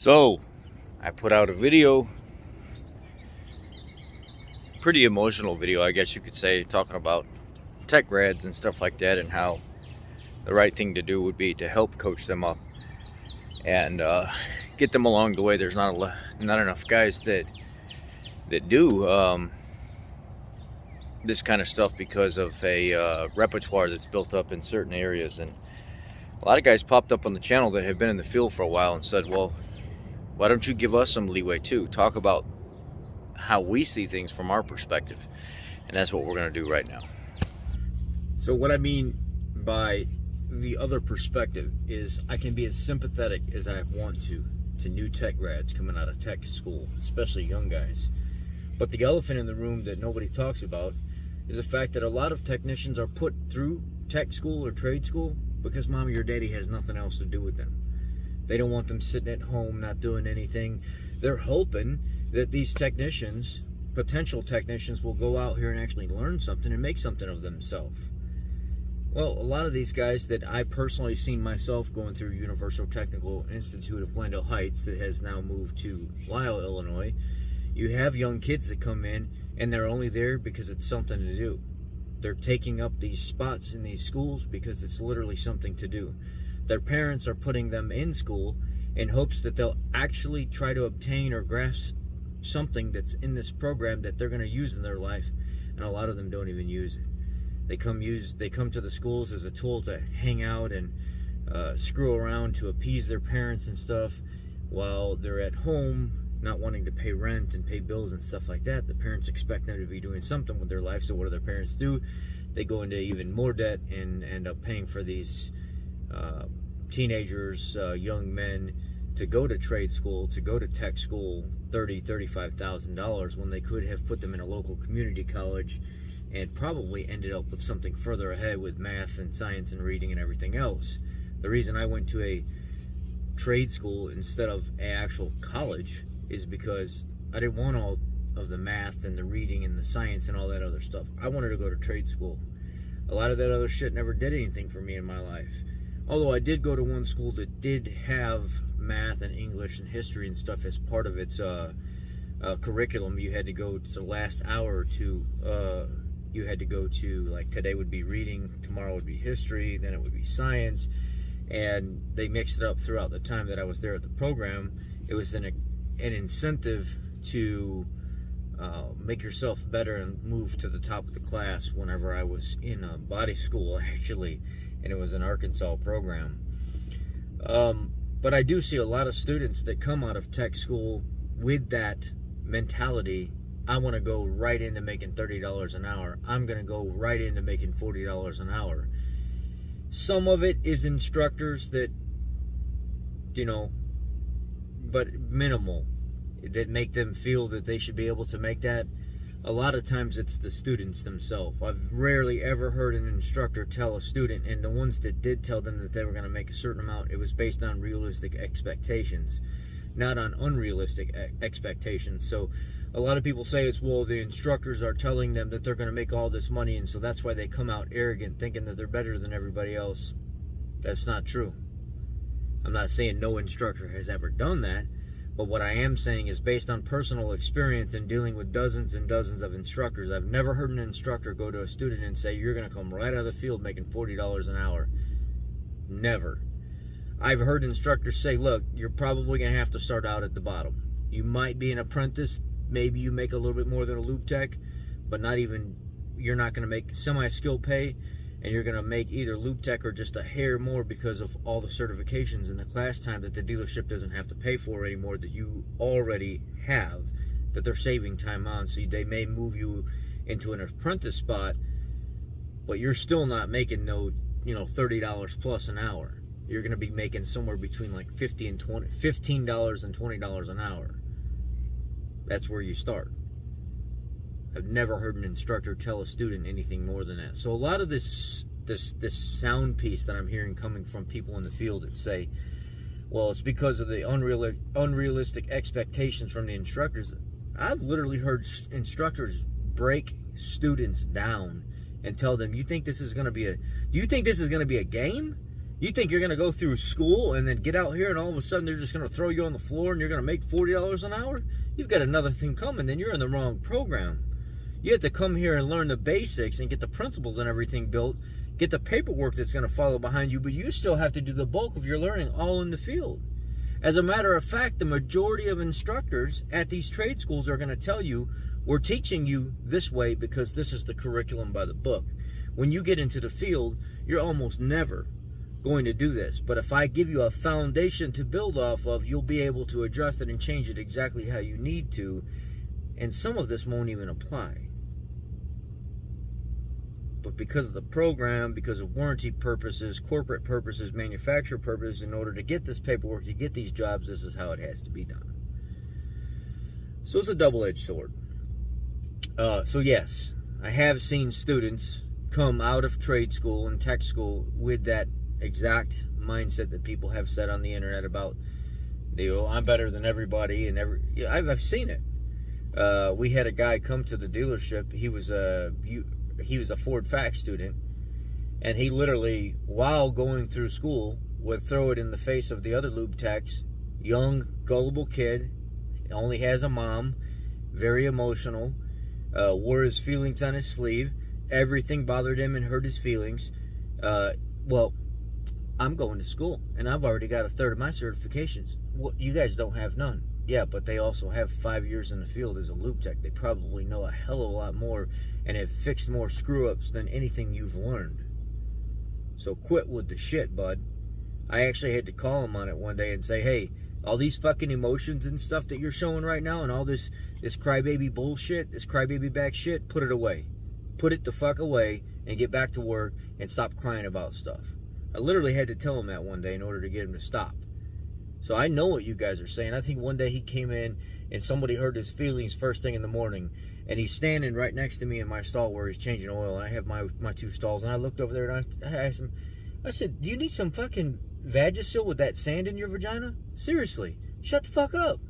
So, I put out a video, pretty emotional video, I guess you could say, talking about tech grads and stuff like that, and how the right thing to do would be to help coach them up and get them along the way. There's not enough guys that do this kind of stuff because of a repertoire that's built up in certain areas. And a lot of guys popped up on the channel that have been in the field for a while and said, well, why don't you give us some leeway too? Talk about how we see things from our perspective. And that's what we're going to do right now. So what I mean by the other perspective is I can be as sympathetic as I want to new tech grads coming out of tech school, especially young guys. But the elephant in the room that nobody talks about is the fact that a lot of technicians are put through tech school or trade school because mommy or daddy has nothing else to do with them. They don't want them sitting at home not doing anything. They're hoping that these technicians, potential technicians, will go out here and actually learn something and make something of themselves. Well, a lot of these guys that I personally seen myself going through Universal Technical Institute of Glendale Heights, that has now moved to Lisle, Illinois, you have young kids that come in and they're only there because it's something to do. They're taking up these spots in these schools because it's literally something to do. Their parents are putting them in school in hopes that they'll actually try to obtain or grasp something that's in this program that they're going to use in their life, and a lot of them don't even use it. They come to the schools as a tool to hang out and screw around to appease their parents and stuff, while they're at home not wanting to pay rent and pay bills and stuff like that. The parents expect them to be doing something with their life, so what do their parents do? They go into even more debt and end up paying for these teenagers, young men, to go to trade school, to go to tech school, $30,000-$35,000, when they could have put them in a local community college and probably ended up with something further ahead with math and science and reading and everything else. The reason I went to a trade school instead of an actual college is because I didn't want all of the math and the reading and the science and all that other stuff. I wanted to go to trade school. A lot of that other shit never did anything for me in my life. Although I did go to one school that did have math and English and history and stuff as part of its curriculum. You had to go to the last hour to, you had to go to, like, today would be reading, tomorrow would be history, then it would be science, and they mixed it up throughout the time that I was there at the program. It was an incentive to make yourself better and move to the top of the class whenever I was in a body school, actually, and it was an Arkansas program. But I do see a lot of students that come out of tech school with that mentality. I want to go right into making $30 an hour. I'm going to go right into making $40 an hour. Some of it is instructors that, but minimal, that make them feel that they should be able to make that. A lot of times it's the students themselves. I've rarely ever heard an instructor tell a student, and the ones that did tell them that they were going to make a certain amount, it was based on realistic expectations, not on unrealistic expectations. So a lot of people say it's, well, the instructors are telling them that they're going to make all this money, and so that's why they come out arrogant, thinking that they're better than everybody else. That's not true. I'm not saying no instructor has ever done that, but what I am saying is, based on personal experience in dealing with dozens and dozens of instructors, I've never heard an instructor go to a student and say, you're going to come right out of the field making $40 an hour. Never. I've heard instructors say, look, you're probably going to have to start out at the bottom. You might be an apprentice. Maybe you make a little bit more than a loop tech, but you're not going to make semi-skill pay, and you're going to make either loop tech or just a hair more because of all the certifications and the class time that the dealership doesn't have to pay for anymore, that you already have, that they're saving time on. So they may move you into an apprentice spot, but you're still not making no, $30 plus an hour. You're going to be making somewhere between like $15 and $20 an hour. That's where you start. I've never heard an instructor tell a student anything more than that. So a lot of this sound piece that I'm hearing coming from people in the field that say, well, it's because of the unrealistic expectations from the instructors. I've literally heard instructors break students down and tell them, do you think this is going to be a game? You think you're going to go through school and then get out here and all of a sudden they're just going to throw you on the floor and you're going to make $40 an hour? You've got another thing coming, then you're in the wrong program. You have to come here and learn the basics and get the principles and everything built, get the paperwork that's going to follow behind you, but you still have to do the bulk of your learning all in the field. As a matter of fact, the majority of instructors at these trade schools are going to tell you, we're teaching you this way because this is the curriculum by the book. When you get into the field, you're almost never going to do this. But if I give you a foundation to build off of, you'll be able to adjust it and change it exactly how you need to. And some of this won't even apply. But because of the program, because of warranty purposes, corporate purposes, manufacturer purposes, in order to get this paperwork, to get these jobs, this is how it has to be done. So it's a double-edged sword. So yes, I have seen students come out of trade school and tech school with that exact mindset that people have said on the internet about, I'm better than everybody, and I've seen it. We had a guy come to the dealership. He was a Ford Fac student, and he literally, while going through school, would throw it in the face of the other lube techs. Young, gullible kid, only has a mom, very emotional, wore his feelings on his sleeve. Everything bothered him and hurt his feelings. Well, I'm going to school, and I've already got a third of my certifications. What, you guys don't have none. Yeah, but they also have 5 years in the field as a lube tech. They probably know a hell of a lot more and have fixed more screw-ups than anything you've learned. So quit with the shit, bud. I actually had to call him on it one day and say, hey, all these fucking emotions and stuff that you're showing right now and all this crybaby bullshit, this crybaby back shit, put it away. Put it the fuck away and get back to work and stop crying about stuff. I literally had to tell him that one day in order to get him to stop. So I know what you guys are saying. I think one day he came in and somebody hurt his feelings first thing in the morning, and he's standing right next to me in my stall where he's changing oil, and I have my two stalls, and I looked over there and I asked him, I said, do you need some fucking Vagisil with that sand in your vagina? Seriously, shut the fuck up.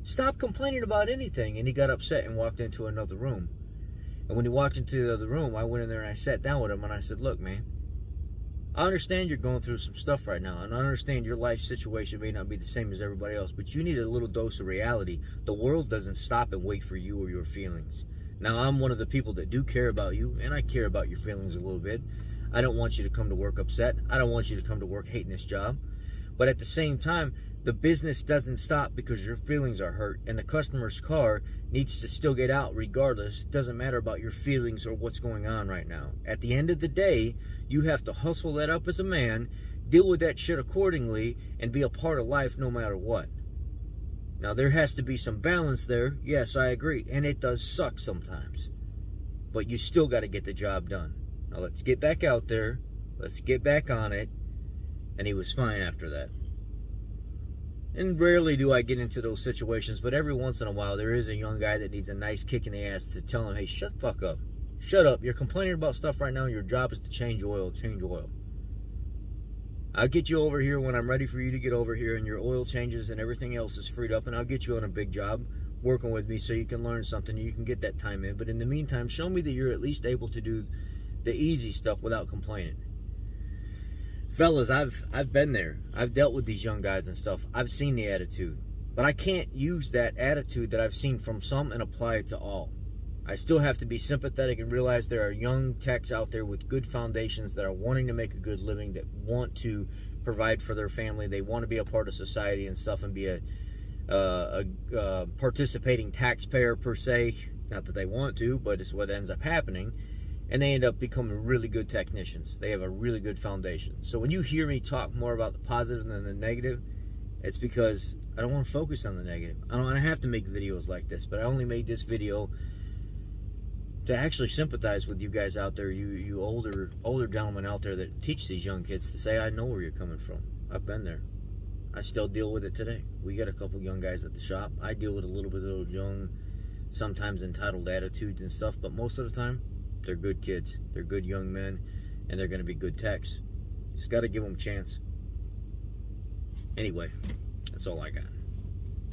Stop complaining about anything. And he got upset and walked into another room. And when he walked into the other room, I went in there and I sat down with him and I said, look, man, I understand you're going through some stuff right now, and I understand your life situation may not be the same as everybody else, but you need a little dose of reality. The world doesn't stop and wait for you or your feelings. Now, I'm one of the people that do care about you, and I care about your feelings a little bit. I don't want you to come to work upset. I don't want you to come to work hating this job. But at the same time, the business doesn't stop because your feelings are hurt, and the customer's car needs to still get out regardless. It doesn't matter about your feelings or what's going on right now. At the end of the day, you have to hustle that up as a man, deal with that shit accordingly, and be a part of life no matter what. Now, there has to be some balance there. Yes, I agree. And it does suck sometimes. But you still got to get the job done. Now, let's get back out there. Let's get back on it. And he was fine after that. And rarely do I get into those situations, but every once in a while there is a young guy that needs a nice kick in the ass to tell him, hey, shut the fuck up. Shut up. You're complaining about stuff right now. Your job is to change oil. Change oil. I'll get you over here when I'm ready for you to get over here and your oil changes and everything else is freed up, and I'll get you on a big job working with me so you can learn something and you can get that time in. But in the meantime, show me that you're at least able to do the easy stuff without complaining. Fellas, I've been there. I've dealt with these young guys and stuff. I've seen the attitude. But I can't use that attitude that I've seen from some and apply it to all. I still have to be sympathetic and realize there are young techs out there with good foundations that are wanting to make a good living, that want to provide for their family. They want to be a part of society and stuff and be a participating taxpayer per se. Not that they want to, but it's what ends up happening. And they end up becoming really good technicians. They have a really good foundation. So when you hear me talk more about the positive than the negative, it's because I don't want to focus on the negative. I don't want to have to make videos like this, but I only made this video to actually sympathize with you guys out there, you older gentlemen out there that teach these young kids, to say, I know where you're coming from. I've been there. I still deal with it today. We got a couple young guys at the shop. I deal with a little bit of those young, sometimes entitled attitudes and stuff, but most of the time, they're good kids. They're good young men, and they're going to be good techs. Just got to give them a chance. Anyway, that's all I got.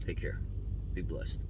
Take care. Be blessed.